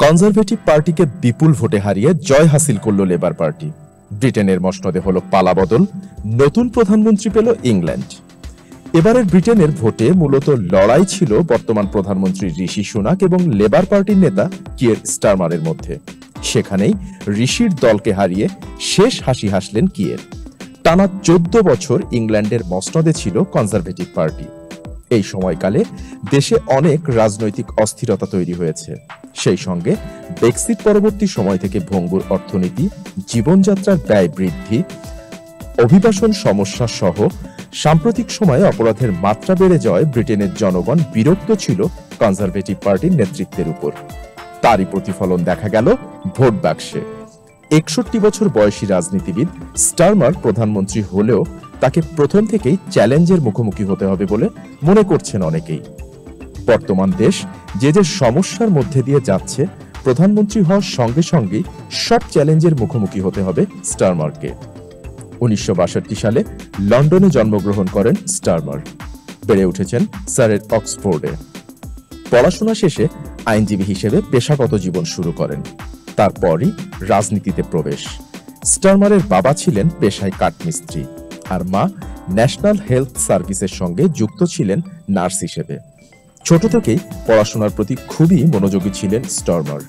Conservative পার্টিকে বিপুল ভোটে হারিয়ে জয় হাসিল করল লেবার পার্টি। ব্রিটেনের মসনদে হল পালাবদল, নতুন প্রধানমন্ত্রী পেল ইংল্যান্ড। এবারের ব্রিটেনের ভোটে মূলত লড়াই ছিল বর্তমান প্রধানমন্ত্রী ঋষি সুনাক এবং লেবার পার্টির নেতা কিয়ের স্টারমারের মধ্যে। সেখানেই ঋষির দলকে হারিয়ে শেষ হাসি হাসলেন কিয়ের। টানা 14 বছর ইংল্যান্ডের মসনদে ছিল কনজারভেটিভ পার্টি। এই সময়কালে দেশে অনেক রাজনৈতিক অস্থিরতা তৈরি হয়েছে। সেই সঙ্গে ব্রেক্সিট পরবর্তী সময় থেকে ভঙ্গুর অর্থনীতি, জীবনযাত্রার ব্যয় বৃদ্ধি, অভিবাসন সমস্যা সহ সাম্প্রতিক সময়ে অপরাধের মাত্রা বেড়ে যাওয়ায় ব্রিটেনের জনগণ বিরক্ত ছিল কনজারভেটিভ পার্টির নেতৃত্বের উপর। তারই প্রতিফলন দেখা গেল ভোট বাক্সে। 61 বছর বয়সী রাজনীতিবিদ স্টারমার প্রধানমন্ত্রী হলেও তাকে প্রথম থেকেই চ্যালেঞ্জের মুখোমুখি হতে হবে বলে মনে করছেন অনেকেই। বর্তমান দেশ যে যে সমস্যার মধ্যে দিয়ে যাচ্ছে, প্রধানমন্ত্রী হওয়ার সঙ্গে সঙ্গেই সব চ্যালেঞ্জের মুখোমুখি হতে হবে স্টারমারকে। 1962 সালে লন্ডনে জন্মগ্রহণ করেন স্টারমার। বেড়ে উঠেছেন সারের অক্সফোর্ডে। পড়াশোনা শেষে আইনজীবী হিসেবে পেশাগত জীবন শুরু করেন। তারপরই রাজনীতিতে প্রবেশ। স্টারমারের বাবা ছিলেন পেশায় কাঠমিস্ত্রি, আর মা ন্যাশনাল হেলথ সার্ভিসের সঙ্গে যুক্ত ছিলেন নার্স হিসেবে। ছোট থেকেই পড়াশোনার প্রতি খুবই মনোযোগী ছিলেন স্টারমার।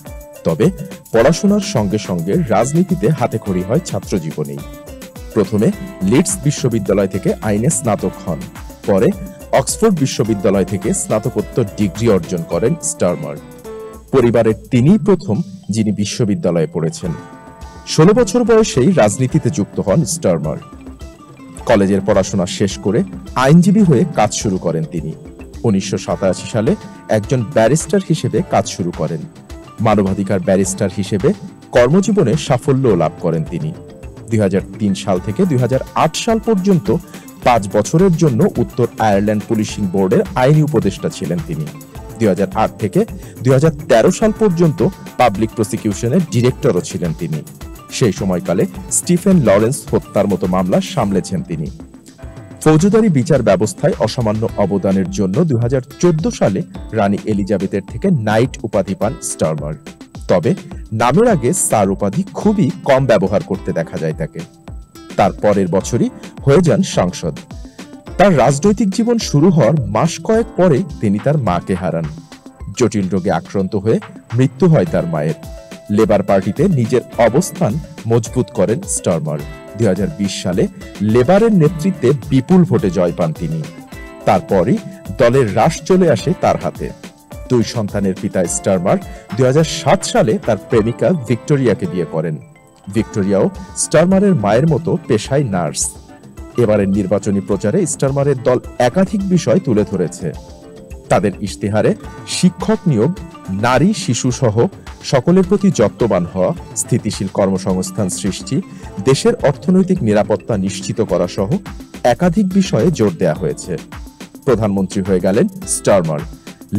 তবে পড়াশোনার সঙ্গে সঙ্গে রাজনীতিতে হাতেখড়ি হয় ছাত্র জীবনেই। প্রথমে লিডস বিশ্ববিদ্যালয় থেকে আইনে স্নাতক হন, পরে অক্সফোর্ড বিশ্ববিদ্যালয় থেকে স্নাতকোত্তর ডিগ্রি অর্জন করেন স্টারমার। পরিবারের তিনিই প্রথম যিনি বিশ্ববিদ্যালয়ে পড়েছেন। 16 বছর বয়সেই রাজনীতিতে যুক্ত হন স্টারমার। কলেজের পড়াশোনা শেষ করে আইনজীবী হয়ে কাজ শুরু করেন তিনি। 1987 সালে একজন ব্যারিস্টার হিসেবে কাজ শুরু করেন। মানবাধিকার ব্যারিস্টার হিসেবে কর্মজীবনে সাফল্য লাভ করেন তিনি। 2003 সাল থেকে 2008 সাল পর্যন্ত 5 বছরের জন্য উত্তর আয়ারল্যান্ড পুলিশিং বোর্ডের আইনি উপদেষ্টা ছিলেন তিনি। 2008 থেকে 2013 সাল পর্যন্ত পাবলিক প্রসিকিউশনের ডিরেক্টরও ছিলেন তিনি। সেই সময়কালে স্টিফেন লরেন্স হত্যার মতো মামলা সামলেছেন তিনি। ফৌজদারি বিচার ব্যবস্থায় অসামান্য অবদানের জন্য 2014 সালে রানী এলিজাবেথের থেকে নাইট উপাধি পান স্টারমার। তবে নামের আগে স্যার উপাধি খুবই কম ব্যবহার করতে দেখা যায় তাকে। তার পরের বছরই হয়ে যান সাংসদ। তার রাজনৈতিক জীবন শুরু হওয়ার মাস কয়েক পরে তিনি তার মাকে হারান। জটিল রোগে আক্রান্ত হয়ে মৃত্যু হয় তার মায়ের। লেবার পার্টিতে নিজের অবস্থান মজবুত করেন স্টারমার। 2020 সালে লেবারের নেতৃত্বে বিপুল ভোটে জয় পান তিনি। তারপরই দলের রাশ চলে আসে তার হাতে। 2 সন্তানের পিতা স্টারমার 2007 সালে তার প্রেমিকা ভিক্টোরিয়াকে বিয়ে করেন। ভিক্টোরিয়াও স্টারমারের মায়ের মতো পেশায় নার্স। এবারের নির্বাচনী প্রচারে স্টারমারের দল একাধিক বিষয় তুলে ধরেছে। তাদের ইশতেহারে শিক্ষক নিয়োগ, নারী শিশু সহ সকলের প্রতি যত্নবান হওয়া, স্থিতিশীল কর্মসংস্থান সৃষ্টি, দেশের অর্থনৈতিক নিরাপত্তা নিশ্চিত করা সহ একাধিক বিষয়ে জোর দেওয়া হয়েছে। প্রধানমন্ত্রী হয়ে গেলেন স্টারমার।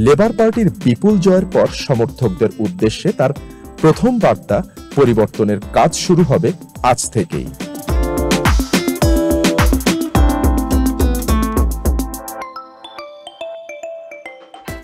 লেবার পার্টির বিপুল জয়ের পর সমর্থকদের উদ্দেশ্যে তার প্রথম বার্তা, পরিবর্তনের কাজ শুরু হবে আজ থেকেই।